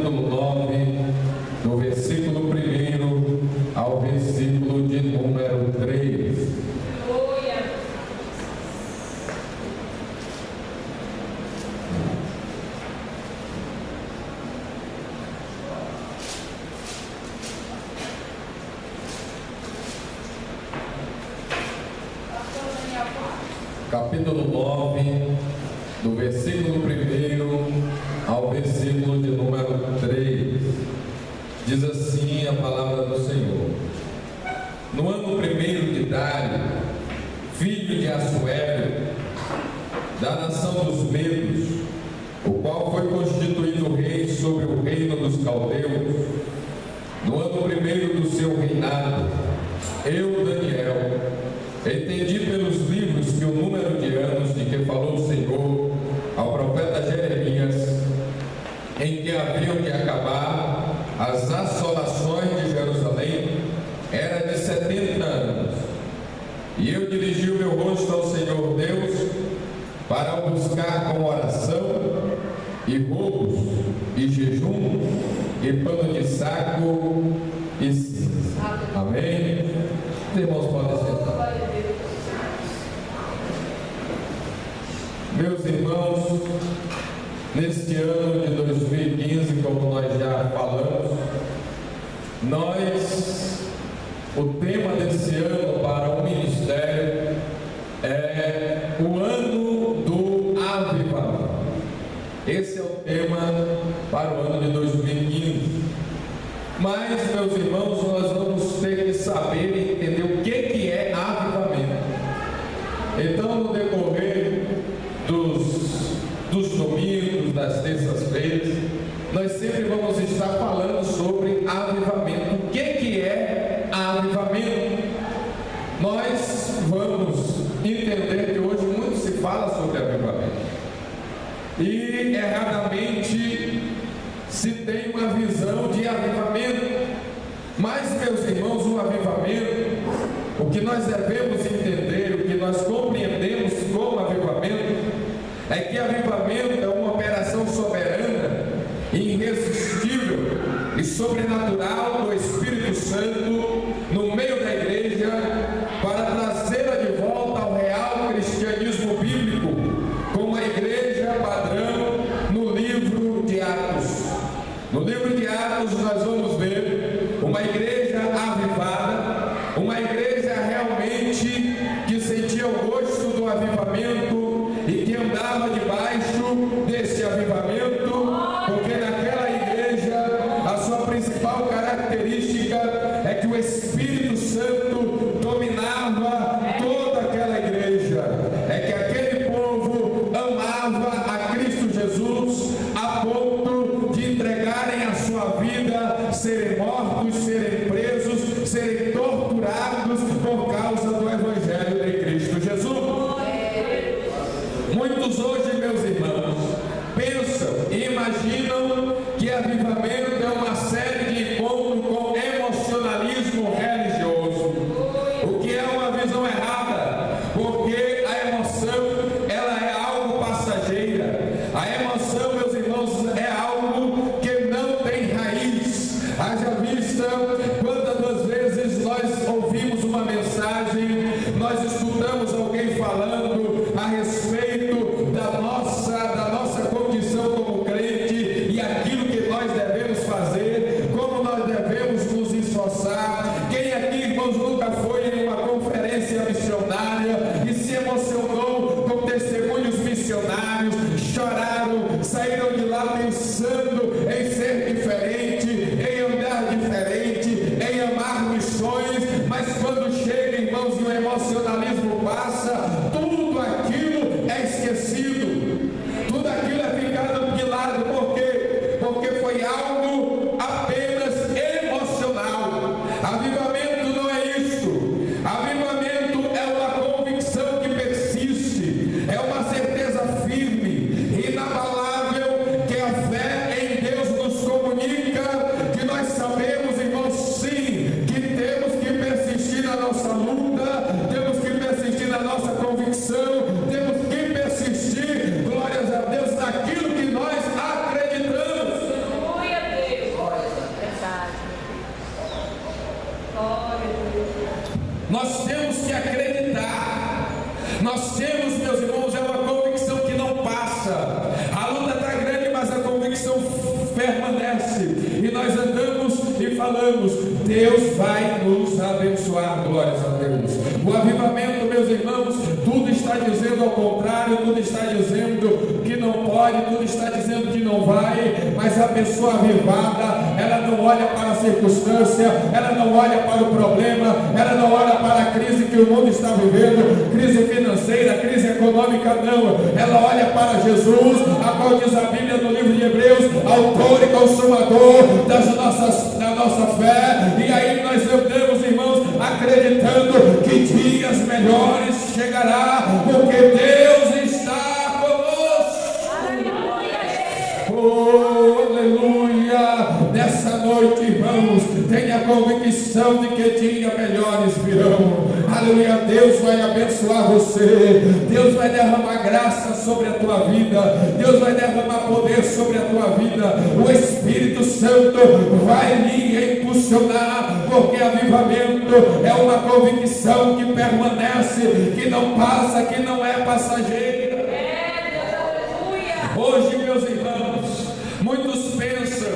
capítulo 9, do versículo 1 ao versículo de número 3. Capítulo 9, do versículo 1 ao versículo de número 3, diz assim a palavra do Senhor: No ano primeiro de Dário, filho de Assuero, da nação dos Medos, o qual foi constituído rei sobre o reino dos caldeus, no ano primeiro do seu reinado, eu, Daniel, entendi pelos livros que o número de anos de que falou o Senhor ao profeta Jeremias, em que haviam de acabar as assolações de Jerusalém, era de 70 anos. E eu dirigi o meu rosto ao Senhor Deus para o buscar com oração e roubos e jejum e pano de saco e cinza. Amém? Os irmãos podem sentar. Meus irmãos, neste ano de 2015, como nós já falamos, o tema desse ano para o ministério é o ano do avivamento. Esse é o tema para o ano de 2015. Mas, meus irmãos, nós vamos ter que saber e entender o que é avivamento. Então, no decorrer dos domingos, das terças-feiras, nós sempre vamos estar falando sobre avivamento. O que é avivamento? Nós vamos entender que hoje muito se fala sobre avivamento e erradamente se tem uma visão de avivamento. Mas, meus irmãos, o avivamento, o que nós devemos entender, o que nós compreendemos como avivamento, é que avivamento é uma operação soberana, irresistível e sobrenatural do Espírito Santo no meio da igreja para trazê-la de volta ao real cristianismo bíblico, como a igreja padrão no livro de Atos. No livro de Atos nós vamos ver uma igreja avivada, uma igreja realmente que sentia o gosto do avivamento e que andava debaixo desse avivamento, porque naquela igreja a sua principal característica é que o Espírito Santo dominava toda aquela igreja, é que aquele povo amava a Cristo Jesus a ponto de entregarem a sua vida, serem mortos, serem presos, serem torturados por causa do Evangelho de Cristo Jesus. Muitos hoje, meus irmãos, pensam e imaginam que avivamento é uma série de encontros com emocionalismo religioso, o que é uma visão errada, porque a emoção ela é algo passageira. A emoção, meus irmãos, é algo que não tem raiz. Haja vista quantas vezes nós ouvimos uma mensagem, nós escutamos alguém falando a respeito da nossa condição como crente e aquilo que nós devemos fazer, como nós devemos nos esforçar. Quem aqui, irmãos, nunca foi em uma conferência missionária e se emocionou com testemunhos missionários, choraram, saíram de lá pensando em ser diferente, em andar diferente, em amar missões, mas quando chega, irmãos, e o emocionalismo passa, tudo aquilo é esquecido, tudo aquilo é ficado de lado. Por quê? Porque foi algo apenas emocional. Avivamento não é isto. Avivamento é uma convicção que persiste, é uma certeza firme, inabalável, que a fé em Deus permanece, e nós andamos e falamos, Deus vai nos abençoar, glórias a Deus. O avivamento, meus irmãos, tudo está dizendo ao contrário, tudo está dizendo que não pode, tudo está dizendo que não vai, mas a pessoa avivada, ela não olha para a circunstância, ela não olha para o problema, ela não olha para a crise que o mundo está vivendo, crise financeira, crise econômica, não, ela olha para Jesus, a qual diz a Bíblia no livro de Hebreus, autor e consumador da nossa fé, e aí nós andamos, irmãos, acreditando que dias melhores chegará, porque Deus está conosco. Oh, aleluia! Nessa noite, irmãos, tenha a convicção de que dias melhores virão. Aleluia! Deus vai abençoar você, Deus vai derramar graça sobre a tua vida, Deus vai derramar poder sobre a tua vida, o Espírito Santo vai lhe impulsionar, porque avivamento é uma convicção que permanece, que não passa, que não é passageira. Hoje, meus irmãos, muitos pensam,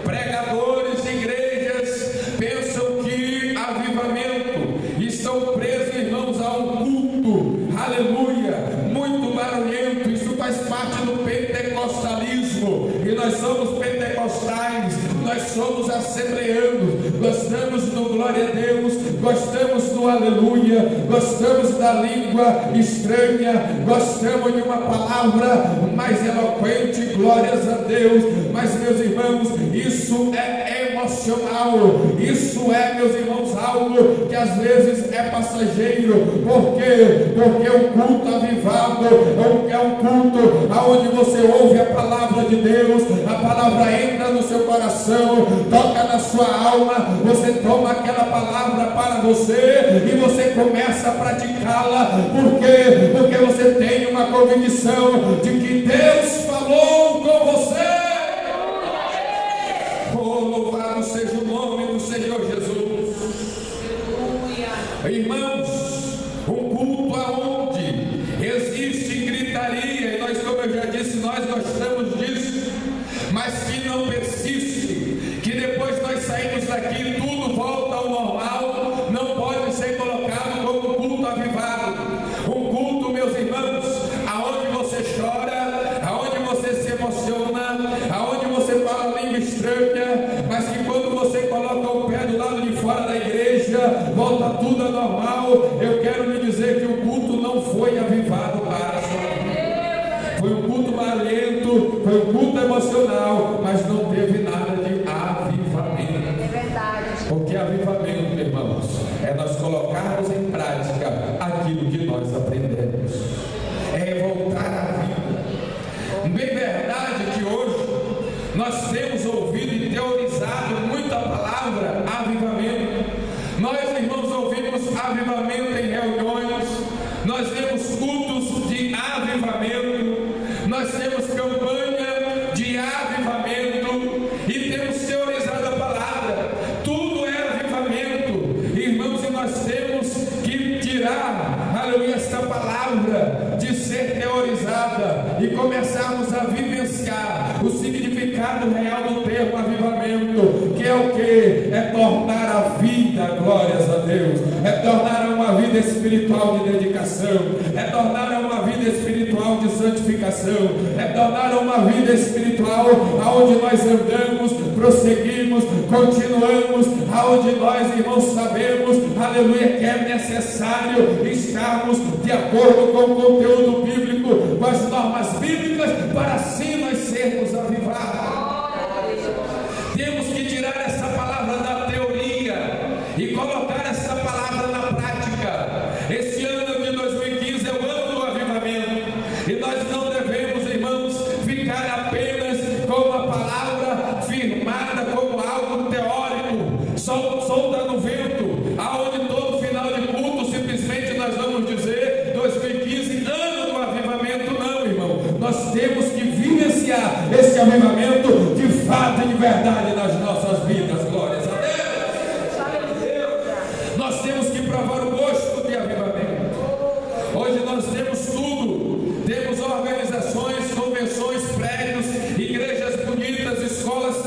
pregadores de igrejas, pensam que avivamento estão presos, irmãos, a um culto, aleluia, muito barulhento. Isso faz parte do pentecostalismo, e nós somos pentecostais, nós somos assembleanos, gostamos do glória a Deus, gostamos do aleluia, gostamos da língua estranha, gostamos de uma palavra mais eloquente, glórias a Deus. Mas, meus irmãos, isso é emocional, isso é, meus irmãos, algo que às vezes é passageiro. Por quê? Porque o culto avivado é um culto onde você ouve a palavra de Deus, a palavra entra no seu coração, toca na sua alma, você toma aquela palavra para você e você começa a praticá-la. Por quê? Porque você tem uma convicção de que Deus falou com você. Oh, louvado seja o nome do Senhor Jesus. Irmãos, um culto aonde existe gritaria, e nós, como eu já disse, nós gostamos disso, mas que não persiste, que depois nós saímos daqui, tudo volta ao normal, não pode ser colocado como culto avivado. Um culto, meus irmãos, aonde você chora, aonde você se emociona, aonde você fala língua estranha, mas que quando você coloca o pé do lado de fora da igreja, volta tudo ao normal. Eu quero lhe dizer que o culto não foi avivado para a sua vida. Foi um culto barulhento, foi um culto emocional, mas não teve nada de avivamento. É verdade. Porque avivamento, irmãos, é nós colocarmos em prática aquilo que nós aprendemos. É voltar à vida. Bem verdade que hoje nós temos ouvido e teorizado muita palavra avivamento. Nós, irmãos, ouvimos avivamento em reuniões, nós temos cultos de avivamento, nós temos campanha de avivamento e temos teorizado a palavra. Tudo é avivamento, irmãos, e nós temos que tirar, aleluia, esta palavra de ser teorizada e começarmos a vivenciar o significado real do termo avivamento, que é o que? É tornar a vida, glórias a Deus, é tornar uma vida espiritual de dedicação, é tornar uma vida espiritual de santificação, é tornar uma vida espiritual aonde nós andamos, prosseguimos, continuamos, aonde nós, irmãos, sabemos, aleluia, que é necessário estarmos de acordo com o conteúdo bíblico, com as normas bíblicas, para assim nós sermos avivados. Temos que tirar essa palavra da teoria e colocar essa palavra na prática. Esse ano de 2015 é o ano do avivamento, e nós não devemos, irmãos, ficar apenas com uma palavra firmada como algo teórico, solta no vento, aonde todo final de culto simplesmente nós vamos dizer 2015, ano do avivamento. Não, irmão, nós temos que vivenciar esse avivamento de fato e de verdade nas nossas vidas, glórias a Deus. Nós temos que provar o gosto de avivamento. Hoje nós temos tudo, temos organizações, convenções, prédios, igrejas bonitas, escolas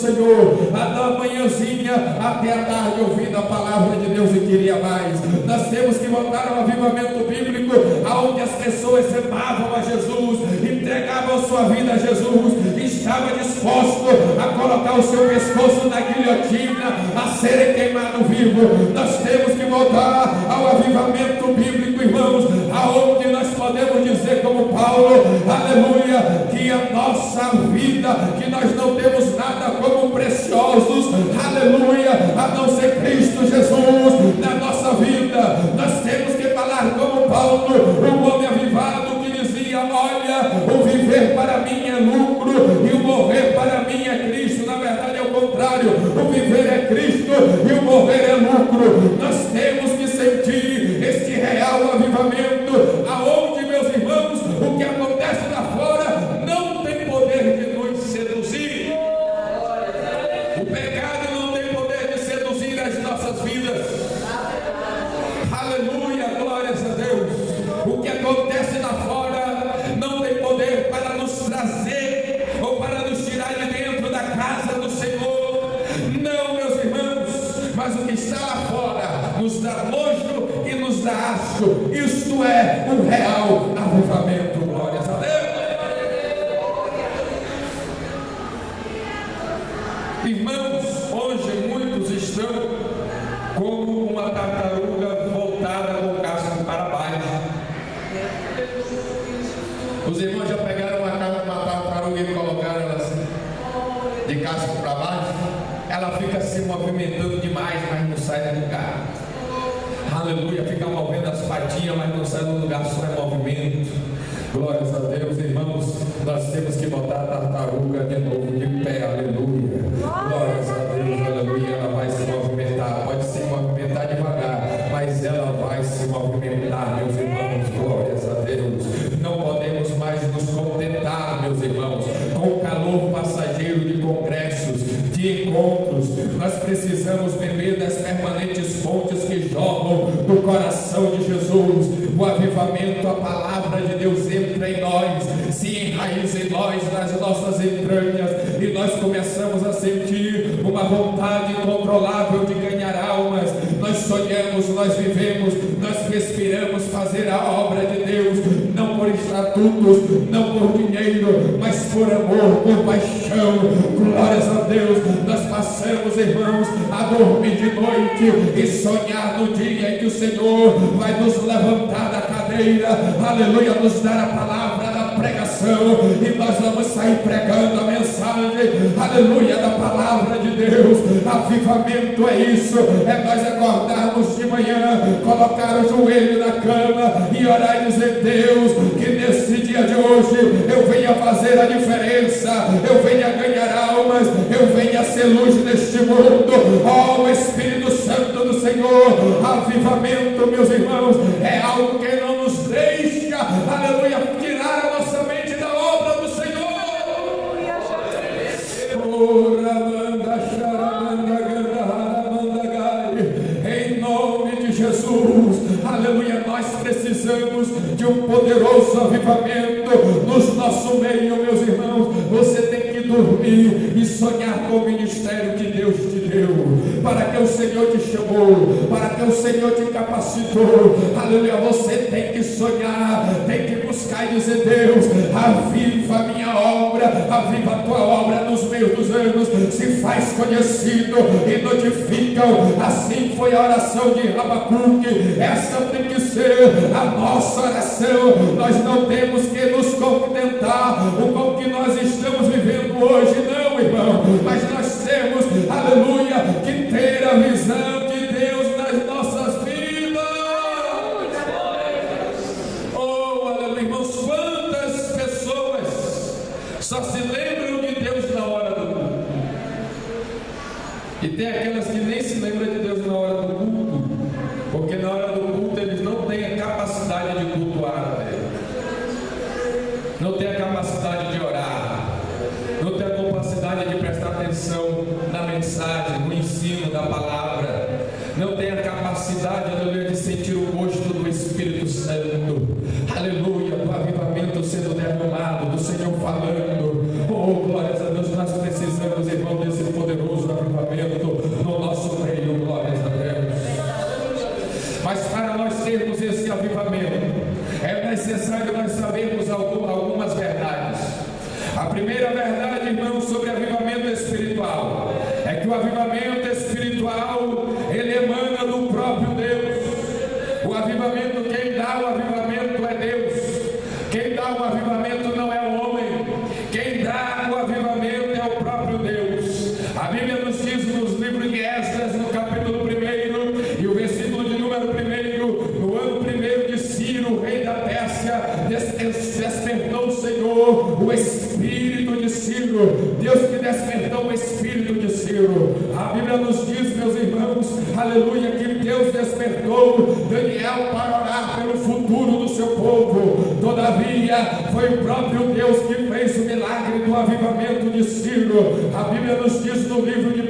Senhor, da manhãzinha até a tarde, ouvindo a palavra de Deus e queria mais. Nós temos que voltar ao avivamento bíblico, aonde as pessoas amavam a Jesus, entregavam sua vida a Jesus, estava disposto a colocar o seu pescoço na guilhotina, a serem queimado vivo. Nós temos que voltar ao avivamento bíblico, irmãos, aonde nós podemos dizer como Paulo, aleluia, que a nossa vida, que nós não temos nada como preciosos, aleluia, a não ser Cristo Jesus na nossa vida. Nós temos que falar como Paulo, um homem avivado que dizia: olha, o viver para mim é lucro e o morrer para mim é Cristo. Na verdade é o contrário, o viver é Cristo e o morrer é lucro. Nós temos que sentir este real avivamento, aonde, meus irmãos, o que acontece lá fora não tem poder de nos seduzir. O pecado não tem poder de seduzir as nossas vidas. Aleluia, glórias a Deus. O que acontece lá fora não tem poder para nos trazer ou para nos tirar de dentro da casa do Senhor. Não, meus irmãos, mas o que está lá fora nos dá nojo e nos dá asco. Isto é um real avivamento. Glórias a Deus. Irmãos, hoje muitos estão como uma tartaruga voltada com o casco para baixo. Os irmãos já pegaram uma tartaruga e colocaram ela assim, de casco para baixo? Ela fica se movimentando demais, mas não sai do lugar. Aleluia, fica movendo as patinhas, mas não sai do lugar, só é movimento. Glórias a Deus, irmãos. Nós temos que botar a tartaruga de novo de pé, aleluia. Glórias a Deus, aleluia. Ela vai se movimentar, pode se movimentar devagar, mas ela vai se movimentar, meus irmãos. Glórias a Deus. Não podemos mais nos contentar, meus irmãos, com o calor passageiro de congressos, de encontros. Nós precisamos beber das permanentes fontes que jorram do coração de Jesus. O avivamento, a palavra de Deus entra em nós, se enraiza em nós, nas nossas entranhas, e nós começamos a sentir uma vontade incontrolável de ganhar almas. Nós sonhamos, nós vivemos, nós respiramos fazer a obra de Deus, não por estatutos, não por dinheiro, mas por amor, por paixão. Glórias a Deus. Nós passamos, irmãos, a dormir de noite e sonhar no dia em que o Senhor vai nos levantar da cadeira, aleluia, nos dar a palavra da pregação, e nós vamos sair pregando a mensagem, aleluia, da palavra de Deus. Avivamento é isso, é nós acordarmos de manhã, colocar o joelho na cama e orar e dizer: Deus, que nesse dia de hoje eu venha fazer a diferença, eu venha ganhar almas, eu venha ser luz neste mundo. Ó, Espírito Santo do Senhor, avivamento, meus irmãos, é algo que não nos deixa, aleluia, tirar a nossa mente da obra do Senhor. Em nome de Jesus, aleluia, nós precisamos de um poderoso avivamento no nosso meio, meus irmãos. Você tem que dormir e sonhar com o ministério que Deus te deu, para que o Senhor te chamou, para que o Senhor te capacitou. Aleluia, você tem que sonhar, tem que buscar e dizer: Deus, aviva a minha obra, aviva a tua obra nos meios dos anos, se faz conhecido e notificam. Assim foi a oração de Abacuque. Essa tem que ser a nossa oração. Nós não temos que nos contentar com o que nós estamos vivendo hoje, não, irmão, mas nós temos, aleluia, que ter a visão de Deus nas nossas vidas. Oh, aleluia, irmãos, quantas pessoas só se lembram de Deus na hora do culto, e tem aquelas que nem se lembram de Deus na hora do culto, porque na hora do culto eles não têm a capacidade de cultuar a Deus, não têm a capacidade de orar, não têm a capacidade de prestar atenção na mensagem, no ensino da palavra, não têm a capacidade, aleluia, de sentir o gosto do Espírito Santo, aleluia, do avivamento sendo derramado, do Senhor falando. Oh, glórias a Deus, nós precisamos, irmão, desse poder necessário nós sabermos algumas verdades. A primeira verdade, irmãos, sobre avivamento espiritual é que o avivamento espiritual, ele emana do próprio Deus. O avivamento, quem dá o avivamento é Deus. Quem dá o avivamento não é o homem. Quem dá o avivamento é o próprio Deus. A Bíblia nos diz nos livros de Esdras, no capítulo 1 e o versículo de número 1, no ano 1 de Ciro, rei da Pérsia, despertou o Senhor, o espírito de Ciro. Deus que despertou o espírito de Ciro. A Bíblia nos diz, meus irmãos, aleluia, que Deus despertou Daniel para orar pelo futuro do seu povo. Todavia, foi o próprio Deus que fez o milagre do avivamento de Ciro. A Bíblia nos diz no livro de 1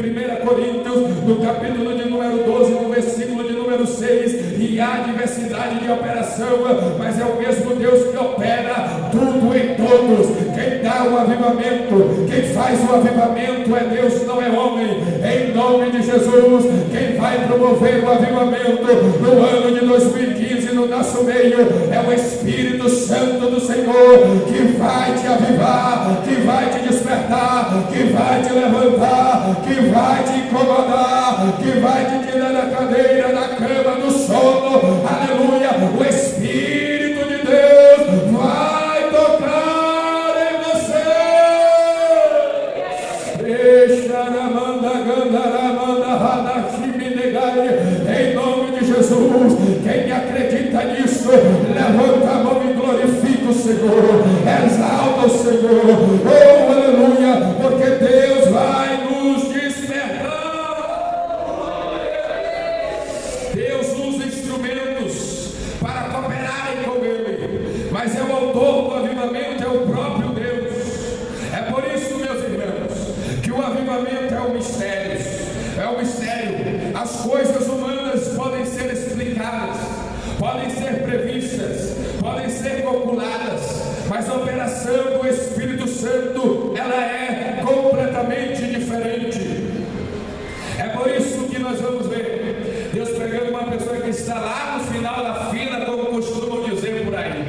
Coríntios, no capítulo de número 12, no versículo de número 6, e há diversidade de operação, mas é o mesmo Deus que opera tudo em todos. Quem dá o avivamento, quem faz o avivamento é Deus, não é homem. Em nome de Jesus, quem vai promover o avivamento no ano de 2015 no nosso meio é o Espírito Santo do Senhor, que vai te avivar, que vai te despertar, que vai te levantar, que vai te incomodar, que vai te tirar da cadeira, da cama, do sono. Aleluia! O Espírito de Deus vai tocar em você. Em nome de Jesus, quem acredita nisso, levanta a mão e glorifica o Senhor, exalta o Senhor. Oh, aleluia, porque Deus vai nos despertar. Deus usa instrumentos para cooperarem com Ele, mas é o autor do avivamento, é o próprio Deus. É por isso, meus irmãos, que o avivamento é um mistério. É um mistério. As coisas humanas podem ser explicadas, podem ser previstas, podem ser calculadas, mas a operação do Espírito Santo, ela é completamente diferente. É por isso que nós vamos ver Deus pegando uma pessoa que está lá no final da fila, como costumam dizer por aí,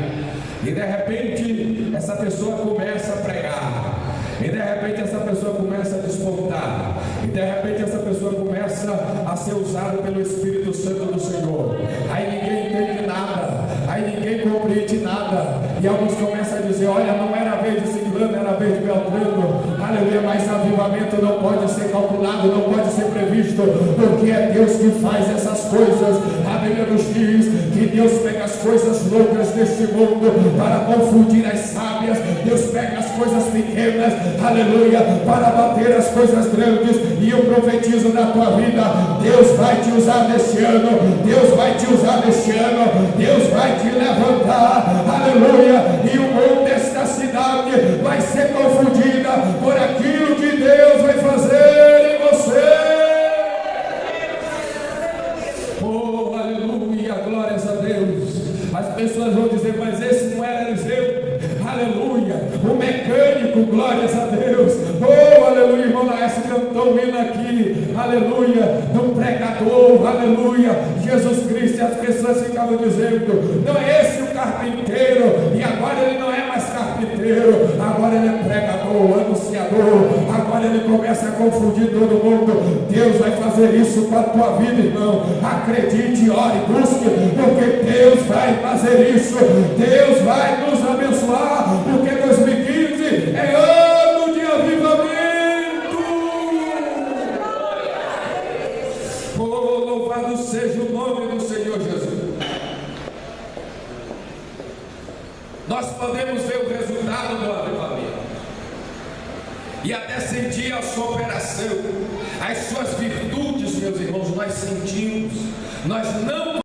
e de repente essa pessoa começa a pregar, e de repente essa pessoa começa a despontar, e de repente essa pessoa começa a ser usada pelo Espírito Santo do Senhor. Aí ninguém entende nada, aí ninguém compreende nada, e alguns começam a dizer: olha, não era a vez de Ciclano, era a vez de Beltrano. Aleluia, mas avivamento não pode ser calculado, não pode ser previsto, porque é Deus que faz essas coisas. A Bíblia nos diz que Deus pega as coisas loucas deste mundo para confundir as sábias. Deus pega as coisas pequenas, aleluia, para bater as coisas grandes. E eu profetizo na tua vida: Deus vai te usar neste ano, Deus vai te usar neste ano, Deus vai te levantar, aleluia, e o mundo desta cidade vai ser confundida por aquilo que Deus vai fazer em você. Oh, aleluia, glórias a Deus. As pessoas vão dizer: mas esse não era Eliseu. Aleluia, o mecânico, glórias a Deus. Oh, aleluia, irmão Laércio cantou um hino aqui, aleluia, do pregador, aleluia, Jesus Cristo. E as pessoas ficavam dizendo: não é esse o carpinteiro, e agora ele não é mais carpinteiro, agora ele é pregador, anunciador, agora ele começa a confundir todo mundo. Deus vai fazer isso com a tua vida, irmão. Acredite, ore, busque, porque Deus vai fazer isso. Deus vai nos abençoar, porque 2015 é ano de avivamento. Oh, louvado seja o nome do Senhor Jesus. Nós podemos ver o resultado do avivamento e até sentir a sua operação, as suas virtudes, meus irmãos, nós sentimos, nós não